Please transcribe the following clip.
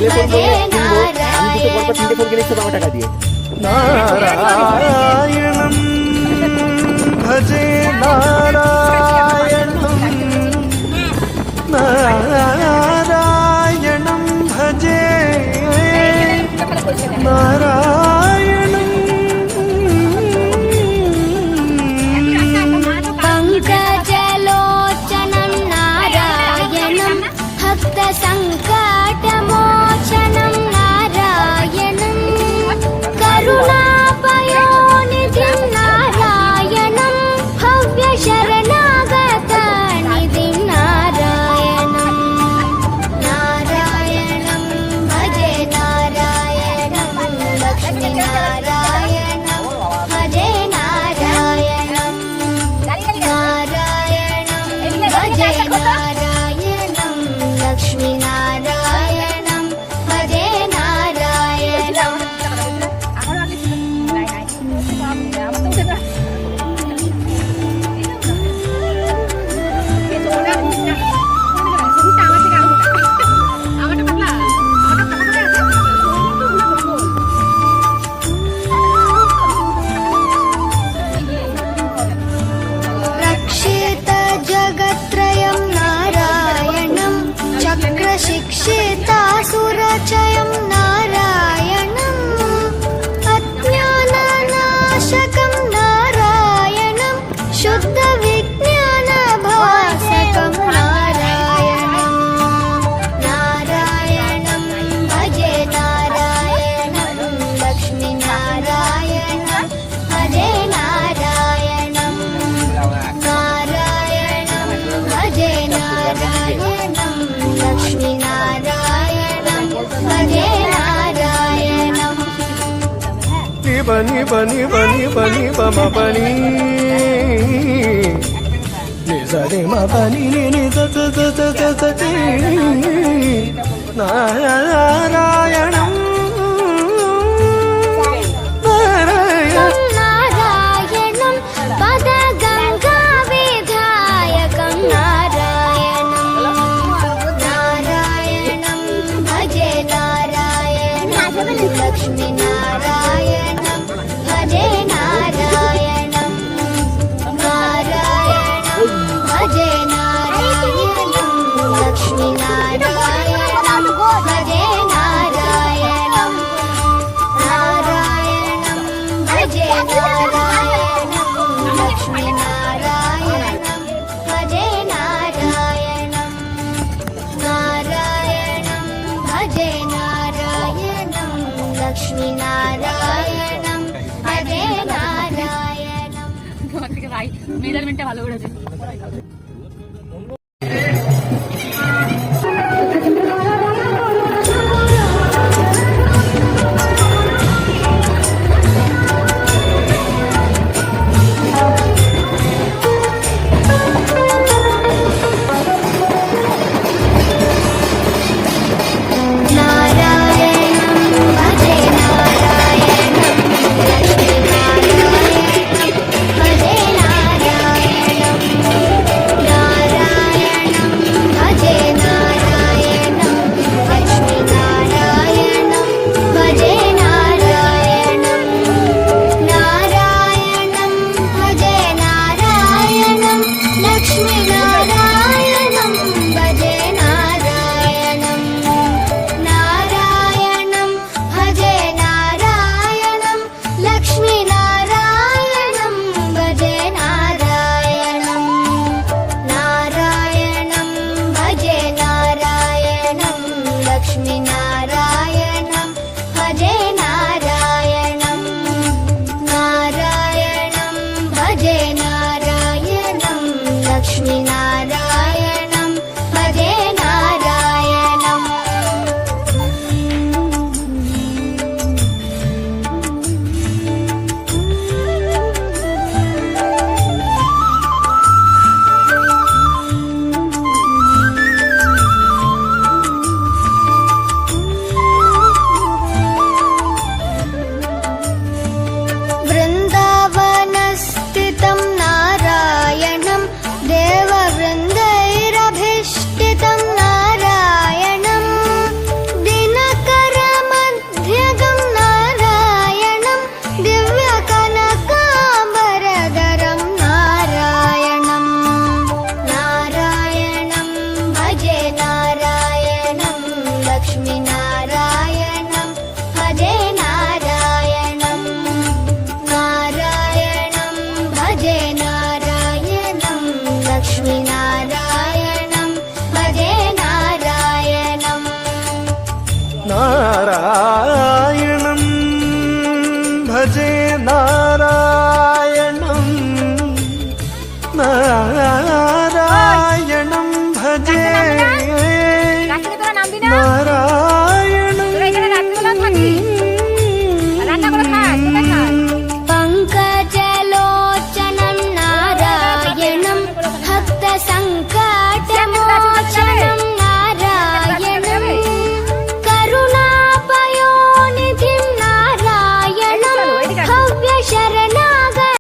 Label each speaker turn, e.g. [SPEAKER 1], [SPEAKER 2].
[SPEAKER 1] ভজে নারায়ণম ভজে নারায়ণম নারায়ণম ভজে নারায়ণম
[SPEAKER 2] పంకజలోచనం నారాయణం భక్త సంకటమోచనం నారాయణం కరుణాపయోనిధిం నారాయణం భవ్య శరణాగత నిధిం నారాయణం నారాయణం భజే నారాయణం లక్ష్మీ నారాయణం భజే నారాయణం నారాయణం భజే నారాయణం లక్ష్మీ నారాయణం భజే నారాయణం రక్షిత జగత్రయం నారాయణం చక్రశిక్షితాసురచయం నారాయణం అజ్ఞాననాశకం నారాయణం శుద్ధ విజ్ఞాన భాసకం నారాయణం నారాయణం భజే నారాయణం లక్ష్మీ నారాయణం భజే నారాయణం నారాయణం భజే నారాయణం లక్ష్మీ నారాయణం భజే నారాయణం
[SPEAKER 1] బని బని బని బని బమ బని నిజరి మ బని ని నారాయణం
[SPEAKER 2] నారాయణం పద గంగా విధాయకం నారాయణం నారాయణం భజే నారాయణం లక్ష్మీ నారాయణం భజే నారాయణం నారాయణం భజే నారాయణం లక్ష్మీ నారాయణం భజే నారాయణం నారాయణం భజే నారాయణం లక్ష్మీ నారాయణం భజే నారాయణం నారాయణం భజే నారాయణం లక్ష్మీ నారాయణం భజే నారాయణం
[SPEAKER 3] మీద వింటే వాళ్ళు కూడా
[SPEAKER 2] నారాయణం భజే నారాయణం లక్ష్మీ నారాయణం భజే నారాయణం
[SPEAKER 1] భజే నారాయణం